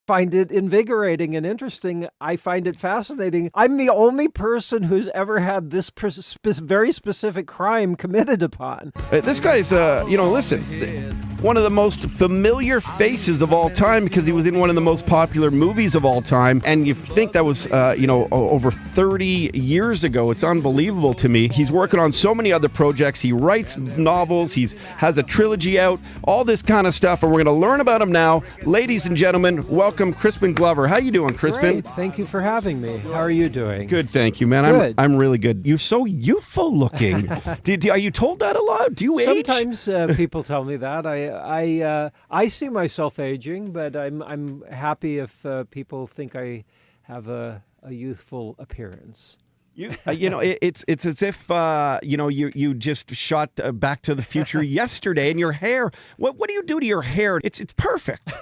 find it invigorating and interesting. I find it fascinating. I'm the only person who's ever had this very specific crime committed upon. This guy's, listen, one of the most familiar faces of all time because he was in one of the most popular movies of all time. And you think that was, over 30 years ago. It's unbelievable to me. He's working on so many other projects. He writes novels. He has a trilogy out, all this kind of stuff. And we're going to learn about him now. Ladies and gentlemen, welcome Crispin Glover. How you doing, Crispin? Great. Thank you for having me. How are you doing? Good, thank you, man. Good. I'm really good. You're so youthful looking. Are you told that a lot? Do you age? Sometimes people tell me that. I see myself aging, but I'm happy if people think I have a youthful appearance. It's as if you just shot Back to the Future yesterday, and your hair. What do you do to your hair? It's perfect.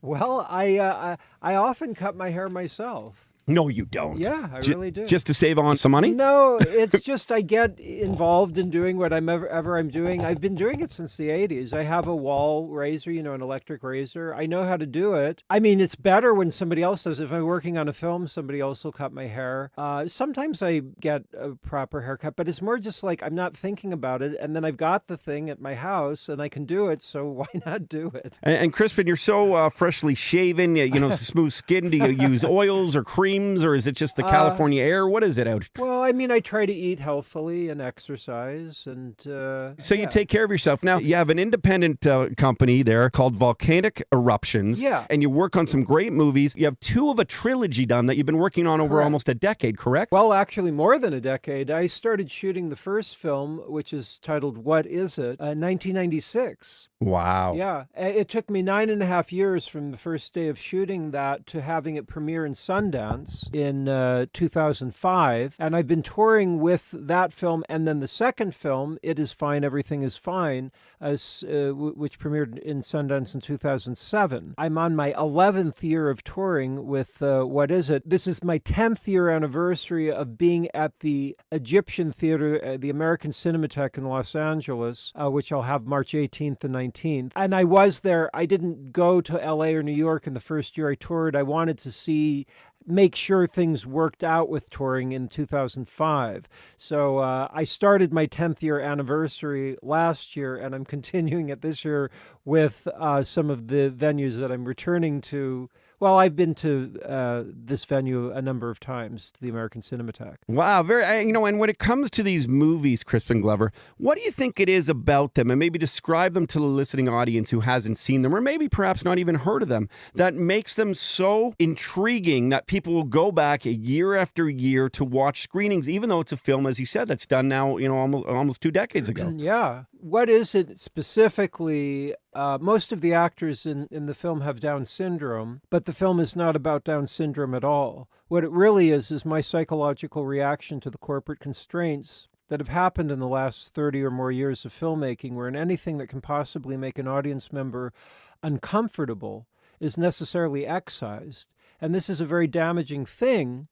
Well, I often cut my hair myself. No, you don't. Yeah, I really do. Just to save on some money? No, it's just I get involved in doing what I'm doing. I've been doing it since the 80s. I have a wall razor, an electric razor. I know how to do it. I mean, it's better when somebody else does. If I'm working on a film, somebody else will cut my hair. Sometimes I get a proper haircut, but it's more just like I'm not thinking about it, and then I've got the thing at my house, and I can do it, so why not do it? And Crispin, you're so freshly shaven, smooth skin. Do you use oils or cream? Or is it just the California air? What is it out? Well, I mean, I try to eat healthily and exercise. And so you take care of yourself. Now, you have an independent company there called Volcanic Eruptions. Yeah. And you work on some great movies. You have 2 of a trilogy done that you've been working on over almost a decade, correct? Well, actually, more than a decade. I started shooting the first film, which is titled What Is It, 1996. Wow. Yeah. It took me 9.5 years from the first day of shooting that to having it premiere in Sundance in 2005, and I've been touring with that film, and then the second film, It Is Fine, Everything Is Fine, which premiered in Sundance in 2007. I'm on my 11th year of touring with What Is It? This is my 10th year anniversary of being at the Egyptian Theater, the American Cinematheque in Los Angeles, which I'll have March 18th and 19th. And I was there. I didn't go to LA or New York in the first year I toured. I wanted to make sure things worked out with touring in 2005. So I started my 10th year anniversary last year, and I'm continuing it this year with some of the venues that I'm returning to. Well, I've been to this venue a number of times, to the American Cinematheque. Wow, and when it comes to these movies, Crispin Glover, what do you think it is about them, and maybe describe them to the listening audience who hasn't seen them, or maybe perhaps not even heard of them, that makes them so intriguing that people will go back year after year to watch screenings, even though it's a film, as you said, that's done now, almost 2 decades ago. Yeah. What is it specifically? Most of the actors in the film have Down syndrome, but the film is not about Down syndrome at all. What it really is my psychological reaction to the corporate constraints that have happened in the last 30 or more years of filmmaking, wherein anything that can possibly make an audience member uncomfortable is necessarily excised. And this is a very damaging thing,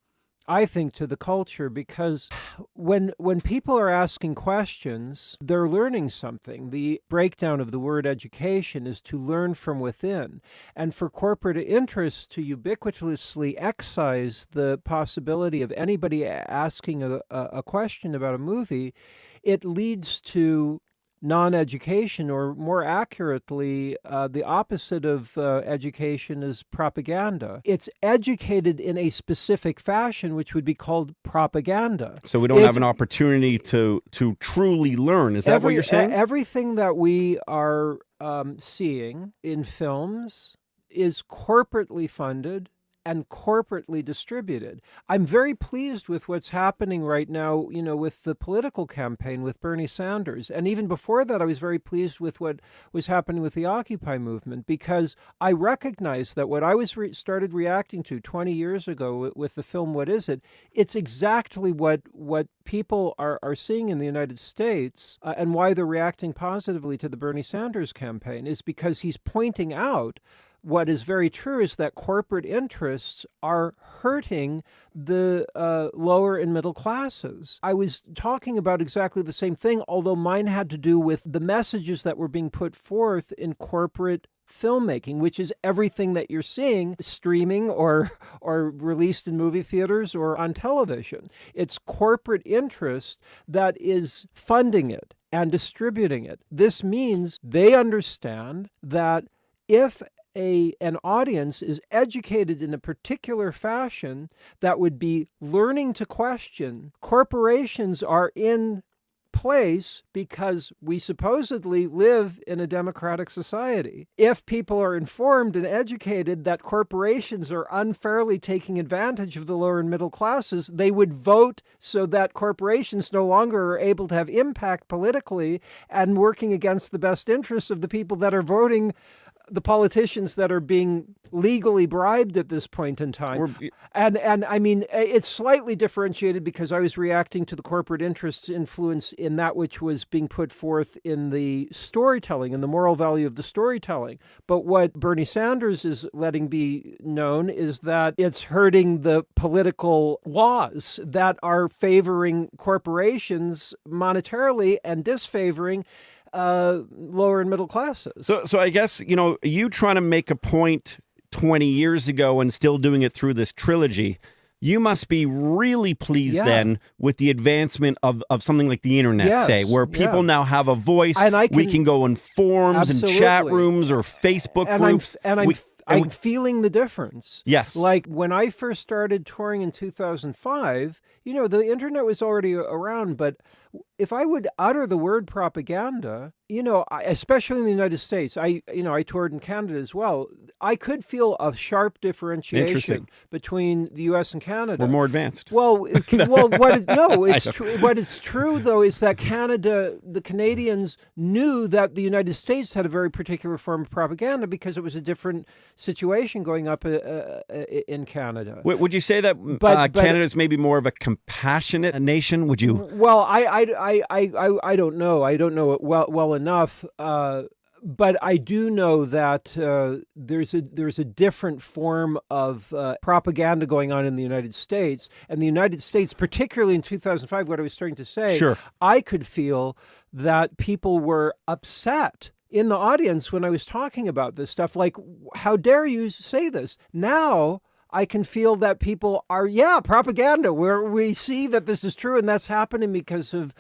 I think, to the culture, because when people are asking questions, they're learning something. The breakdown of the word education is to learn from within. And for corporate interests to ubiquitously excise the possibility of anybody asking a question about a movie, it leads to non-education, or more accurately, the opposite of education is propaganda. It's educated in a specific fashion, which would be called propaganda. So we don't have an opportunity to truly learn. Is that what you're saying? Everything that we are seeing in films is corporately funded and corporately distributed. I'm very pleased with what's happening right now, with the political campaign with Bernie Sanders. And even before that, I was very pleased with what was happening with the Occupy movement, because I recognize that what I was started reacting to 20 years ago with the film What Is It? It's exactly what people are seeing in the United States, and why they're reacting positively to the Bernie Sanders campaign is because he's pointing out what is very true is that corporate interests are hurting the lower and middle classes. I was talking about exactly the same thing, although mine had to do with the messages that were being put forth in corporate filmmaking, which is everything that you're seeing streaming or released in movie theaters or on television. It's corporate interest that is funding it and distributing it. This means they understand that if an audience is educated in a particular fashion that would be learning to question, corporations are in place because we supposedly live in a democratic society. If people are informed and educated that corporations are unfairly taking advantage of the lower and middle classes, they would vote so that corporations no longer are able to have impact politically and working against the best interests of the people that are voting, the politicians that are being legally bribed at this point in time. And I mean, it's slightly differentiated because I was reacting to the corporate interests influence in that which was being put forth in the storytelling and the moral value of the storytelling. But what Bernie Sanders is letting be known is that it's hurting the political laws that are favoring corporations monetarily and disfavoring lower and middle classes. So I guess, you trying to make a point 20 years ago and still doing it through this trilogy, you must be really pleased then with the advancement of something like the internet, say, where people now have a voice. And we can go in forums and chat rooms or Facebook groups. I'm feeling the difference. Yes. Like when I first started touring in 2005, the internet was already around, but if I would utter the word propaganda, especially in the United States, I toured in Canada as well, I could feel a sharp differentiation between the U.S. and Canada. We're more advanced. Well, what is true, though, is that the Canadians knew that the United States had a very particular form of propaganda because it was a different situation going up in Canada. Would you say that Canada's maybe more of a compassionate nation? Would you? Well, I don't know. I don't know it well enough. But I do know that there's a different form of propaganda going on in the United States. And the United States, particularly in 2005, what I was starting to say, I could feel that people were upset in the audience when I was talking about this stuff. Like, how dare you say this? Now I can feel that people are, propaganda, where we see that this is true, and that's happening because of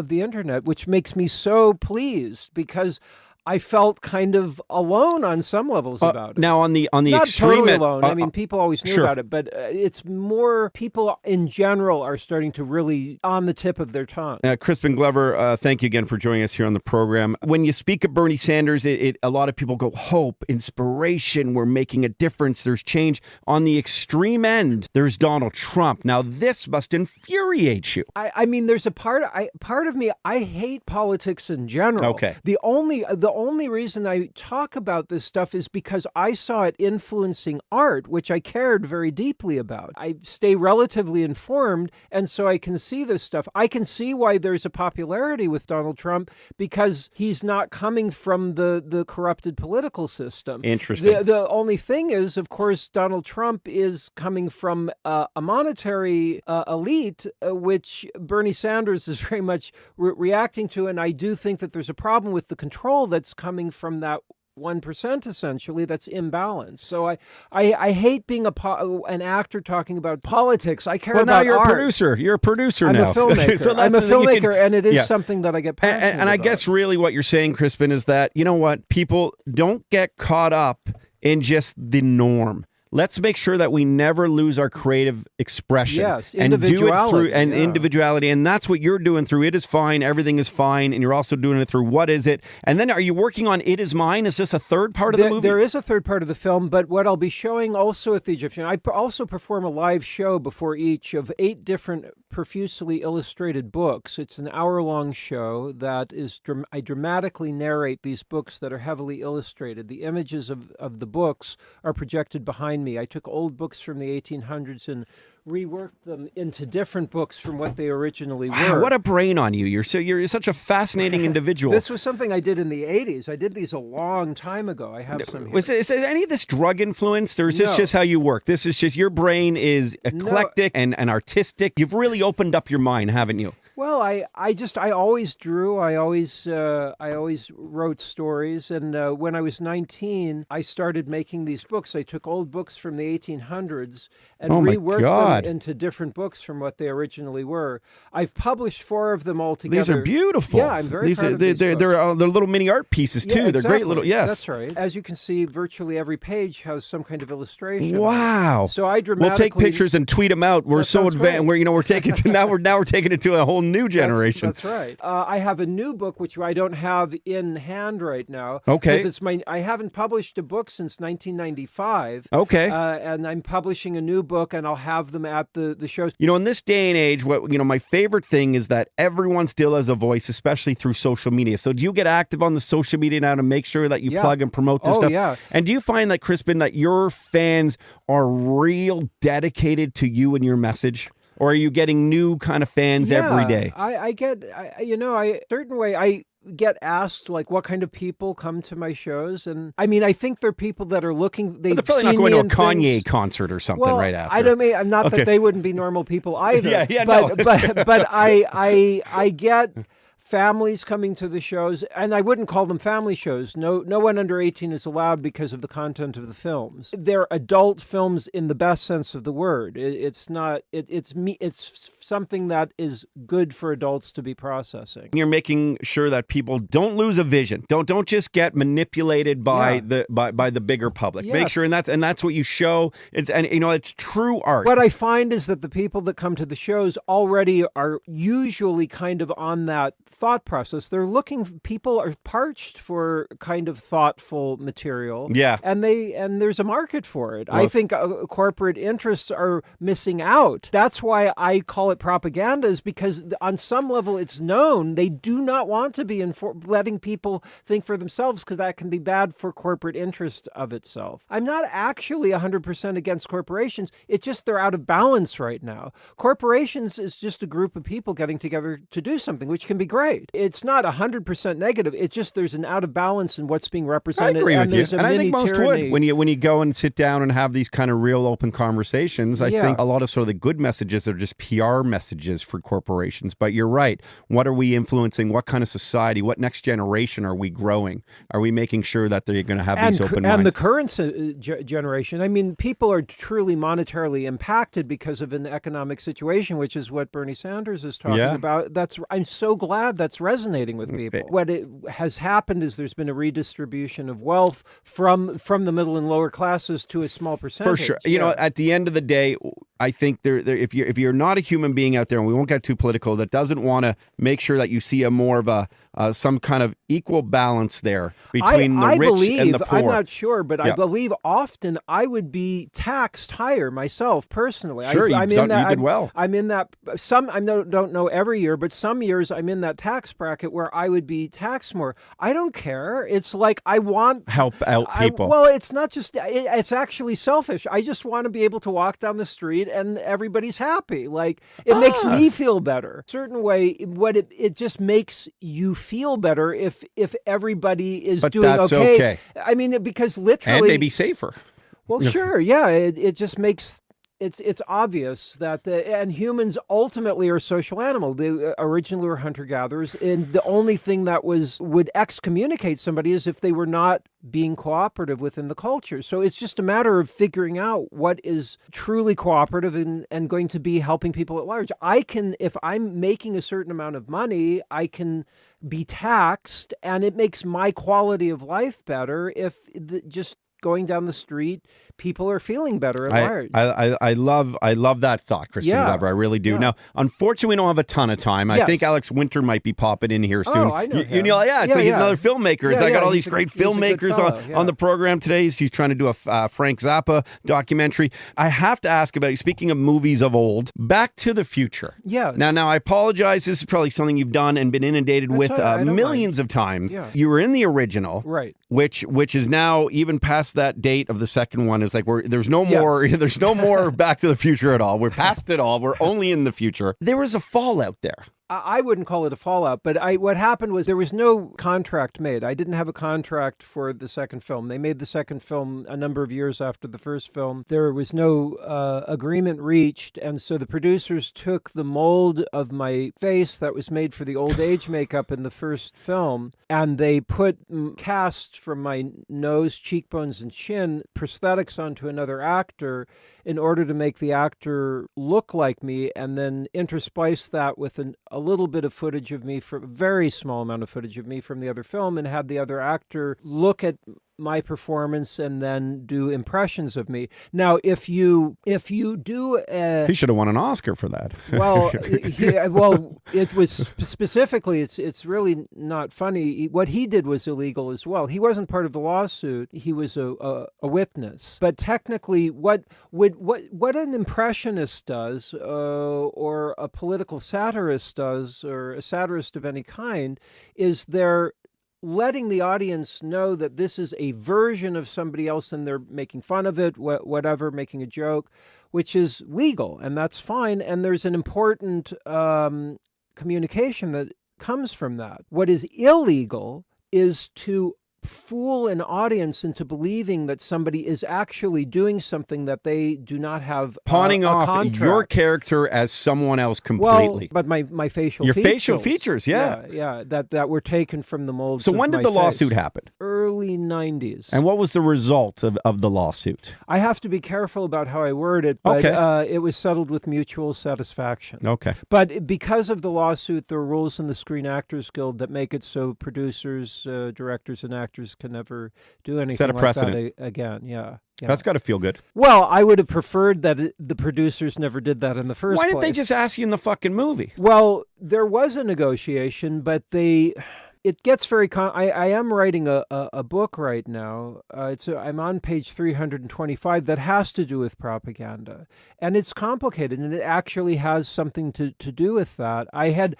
the internet, which makes me so pleased because I felt kind of alone on some levels about it. Now, on the not extreme totally alone. I mean, people always knew about it, but it's more people in general are starting to really on the tip of their tongue. Crispin Glover, thank you again for joining us here on the program. When you speak of Bernie Sanders, a lot of people go, hope, inspiration, we're making a difference, there's change. On the extreme end, there's Donald Trump. Now, this must infuriate you. I mean, there's a part of me, I hate politics in general. Okay. The only reason I talk about this stuff is because I saw it influencing art, which I cared very deeply about. I stay relatively informed, and so I can see this stuff. I can see why there's a popularity with Donald Trump because he's not coming from the corrupted political system. Interesting. The only thing is, of course, Donald Trump is coming from a monetary elite, which Bernie Sanders is very much reacting to, and I do think that there's a problem with the control that's coming from that 1% essentially that's imbalanced. So I hate being an actor talking about politics. I care about now you're art. A producer. You're a producer I'm now. A filmmaker. So I'm a filmmaker, and it is something that I get passionate about. And I guess really what you're saying, Crispin, is that, you know what? People don't get caught up in just the norm. Let's make sure that we never lose our creative expression. Yes, and do it through individuality, and that's what you're doing through It Is Fine, Everything Is Fine, and you're also doing it through What Is It? And then are you working on It Is Mine? Is this a third part of the movie? There is a third part of the film, but what I'll be showing also at the Egyptian, I also perform a live show before each of 8 different profusely illustrated books. It's an hour-long show that is, I dramatically narrate these books that are heavily illustrated. The images of the books are projected behind me. I took old books from the 1800s and reworked them into different books from what they originally were. What a brain on you. You're such a fascinating individual. This was something I did in the 80s. I did these a long time ago. I have some here. Is any of this drug influenced, or is this just how you work? This is just your brain is eclectic and artistic. You've really opened up your mind, haven't you? Well, I always drew. I always wrote stories. And when I was 19, I started making these books. I took old books from the 1800s and reworked them into different books from what they originally were. I've published 4 of them all together. These are beautiful. Yeah, I'm very proud of these books. They're little mini art pieces, too. Yeah, They're great little, yes. That's right. As you can see, virtually every page has some kind of illustration. Wow. So I dramatically... We'll take pictures and tweet them out. We're so advanced. We're taking now we're taking it to a whole new generation. That's right. I have a new book which I don't have in hand right now. Okay. Because I haven't published a book since 1995. Okay. And I'm publishing a new book, and I'll have them at the shows. In this day and age, my favorite thing is that everyone still has a voice, especially through social media. So do you get active on the social media now to make sure that you plug and promote this stuff? Yeah. And do you find that, Crispin, that your fans are real dedicated to you and your message? Or are you getting new kind of fans every day? I get asked, like, what kind of people come to my shows. And I mean, I think they're people that are looking... They're probably not going to a Kanye concert or something right after. I'm not that they wouldn't be normal people either. But I get... families coming to the shows, and I wouldn't call them family shows. No one under 18 is allowed because of the content of the films. They're adult films in the best sense of the word. It's something that is good for adults to be processing. You're making sure that people don't lose a vision. Don't just get manipulated by the bigger public. Yes. Make sure, and that's what you show. It's true art. What I find is that the people that come to the shows already are usually kind of on that thought process. People are parched for kind of thoughtful material. Yeah. And there's a market for it. Well, I think corporate interests are missing out. That's why I call it propaganda, is because on some level it's known they do not want to be letting people think for themselves, because that can be bad for corporate interest of itself. I'm not actually 100% against corporations. It's just they're out of balance right now. Corporations is just a group of people getting together to do something, which can be great. It's not 100% negative. It's just there's an out of balance in what's being represented. I agree with you. And I think most tyranny. would. When you go and sit down and have these kind of real open conversations, I think a lot of sort of the good messages are just PR messages for corporations. But you're right. What are we influencing? What kind of society? What next generation are we growing? Are we making sure that they're going to have these open minds? And the current generation, I mean, people are truly monetarily impacted because of an economic situation, which is what Bernie Sanders is talking about. I'm so glad that's resonating with people. What has happened is there's been a redistribution of wealth from the middle and lower classes to a small percentage. For sure. At the end of the day, I think if you're not a human being out there, and we won't get too political, that doesn't want to make sure that you see a more of a some kind of equal balance there between the rich and the poor. I'm not sure, but I believe often I would be taxed higher myself personally. Sure, you did well. I'm in that. I don't know every year, but some years I'm in that tax bracket where I would be taxed more. I don't care. It's like I want help out people. Well, it's not just. It's actually selfish. I just want to be able to walk down the street and everybody's happy. Like, it makes me feel better. Certain way, it just makes you feel better if everybody is doing okay. I mean, because literally, and maybe safer. Well, sure, yeah. It just makes. It's obvious that and humans ultimately are social animals. They originally were hunter-gatherers, and the only thing that would excommunicate somebody is if they were not being cooperative within the culture. So it's just a matter of figuring out what is truly cooperative and going to be helping people at large. If I'm making a certain amount of money, I can be taxed, and it makes my quality of life better if just going down the street, people are feeling better at large. I love that thought, Crispin Weber. I really do. Now, unfortunately, we don't have a ton of time. I think Alex Winter might be popping in here soon. Oh, I know him. He's another filmmaker. I got all these great filmmakers on the program today. He's trying to do a Frank Zappa documentary. I have to ask about, speaking of movies of old, Back to the Future. Yes. Now, I apologize. This is probably something you've done and been inundated with millions of times. Yeah. You were in the original, right? Which is now even past that date of the second one. It's like there's no more there's no more Back to the Future at all. We're past it all. We're only in the future. There was a fallout there. I wouldn't call it a fallout, but what happened was there was no contract made. I didn't have a contract for the second film. They made the second film a number of years after the first film. There was no agreement reached, and so the producers took the mold of my face that was made for the old age makeup in the first film, and they put cast from my nose, cheekbones, and chin prosthetics onto another actor in order to make the actor look like me, and then intersplice that with a little bit of footage of me, for a very small amount of footage of me from the other film, and had the other actor look at my performance and then do impressions of me. Now, if you do he should have won an Oscar for that. Well, it was specifically, it's really not funny. What he did was illegal as well. He wasn't part of the lawsuit. He was a witness. But technically, what an impressionist does, or a political satirist does, or a satirist of any kind, is they're letting the audience know that this is a version of somebody else and they're making fun of it, whatever, making a joke, which is legal, and that's fine. And there's an important communication that comes from that. What is illegal is to fool an audience into believing that somebody is actually doing something that they do not have pawning off contract. Your character as someone else completely. Well, but my facial your features. Facial features, yeah, that were taken from the mold. So when did the lawsuit happen? Early 90s. And what was the result of the lawsuit? I have to be careful about how I word it, but it was settled with mutual satisfaction. Okay. But because of the lawsuit, there are rules in the Screen Actors Guild that make it so producers, directors, and actors can never do anything Set a precedent. like that again. Yeah. That's got to feel good. Well, I would have preferred that the producers never did that in the first place. Why didn't they just ask you in the fucking movie? Well, there was a negotiation, but it gets very I am writing a book right now. I'm on page 325 that has to do with propaganda, and it's complicated, and it actually has something to do with that. I had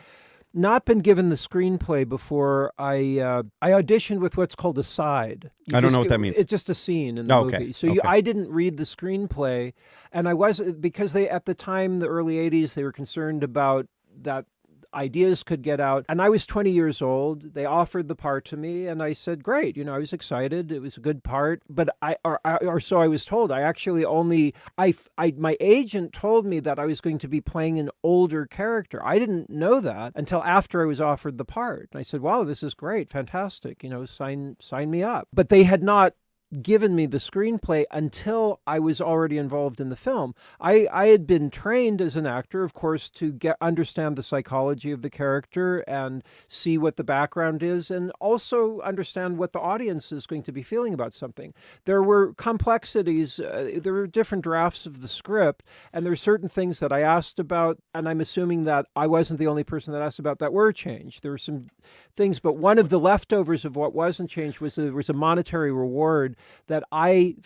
not been given the screenplay before I auditioned with what's called a side. I don't know what that means. It's just a scene in the movie. So I didn't read the screenplay, and I was, because they, at the time, the early 80s, they were concerned about that ideas could get out. And I was 20 years old. They offered the part to me, and I said, great. I was excited. It was a good part. But or so I was told. I actually my agent told me that I was going to be playing an older character. I didn't know that until after I was offered the part. And I said, wow, this is great. Fantastic. Sign me up. But they had not given me the screenplay until I was already involved in the film. I had been trained as an actor, of course, to understand the psychology of the character and see what the background is, and also understand what the audience is going to be feeling about something. There were complexities, there were different drafts of the script, and there are certain things that I asked about, and I'm assuming that I wasn't the only person that asked about, that were changed. There were some things, but one of the leftovers of what wasn't changed was there was a monetary reward that I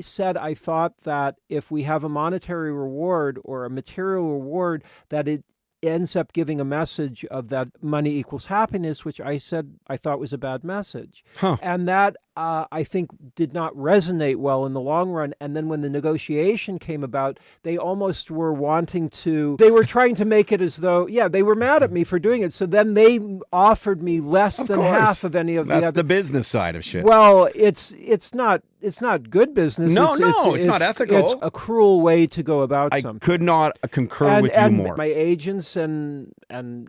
said I thought that if we have a monetary reward or a material reward, that it ends up giving a message of that money equals happiness, which I said I thought was a bad message. And that I think did not resonate well in the long run. And then when the negotiation came about, they almost were they were trying to make it as though, they were mad at me for doing it. So then they offered me less than half of any of the other. That's the business side of shit. Well, it's not good business. It's not ethical. It's a cruel way to go about something. I could not concur with you more. My agents and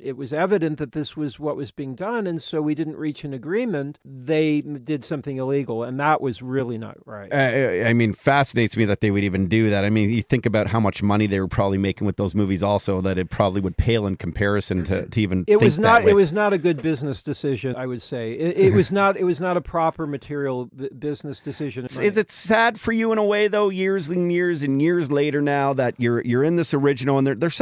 it was evident that this was what was being done, and so we didn't reach an agreement. They did something illegal, and that was really not right. Fascinates me that they would even do that. You think about how much money they were probably making with those movies also, that it probably would pale in comparison to even it was not. It was not a good business decision, I would say. It was not. It was not a proper material business decision. Is it sad for you in a way, though, years and years and years later now, that you're in this original, and it's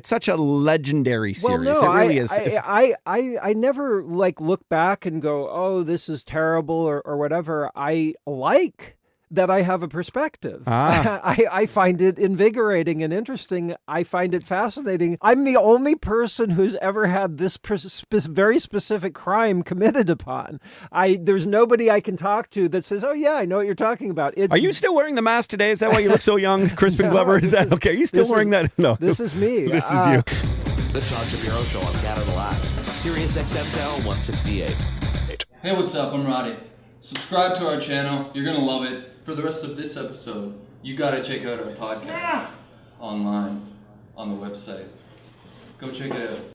such a legendary series? Well, no, it really is. I never look back and go, oh, this is terrible or whatever. I like that I have a perspective. Ah. I find it invigorating and interesting. I find it fascinating. I'm the only person who's ever had this very specific crime committed upon. There's nobody I can talk to that says, "Oh yeah, I know what you're talking about." Are you still wearing the mask today? Is that why you look so young, Crispin Glover? Is that okay? Are you still wearing that? No, this is me. This is you. The Todd Shapiro Show on Canada Laughs, Sirius XM Channel 168. Hey, what's up? I'm Roddy. Subscribe to our channel. You're gonna love it. For the rest of this episode, you gotta check out our podcast online on the website. Go check it out.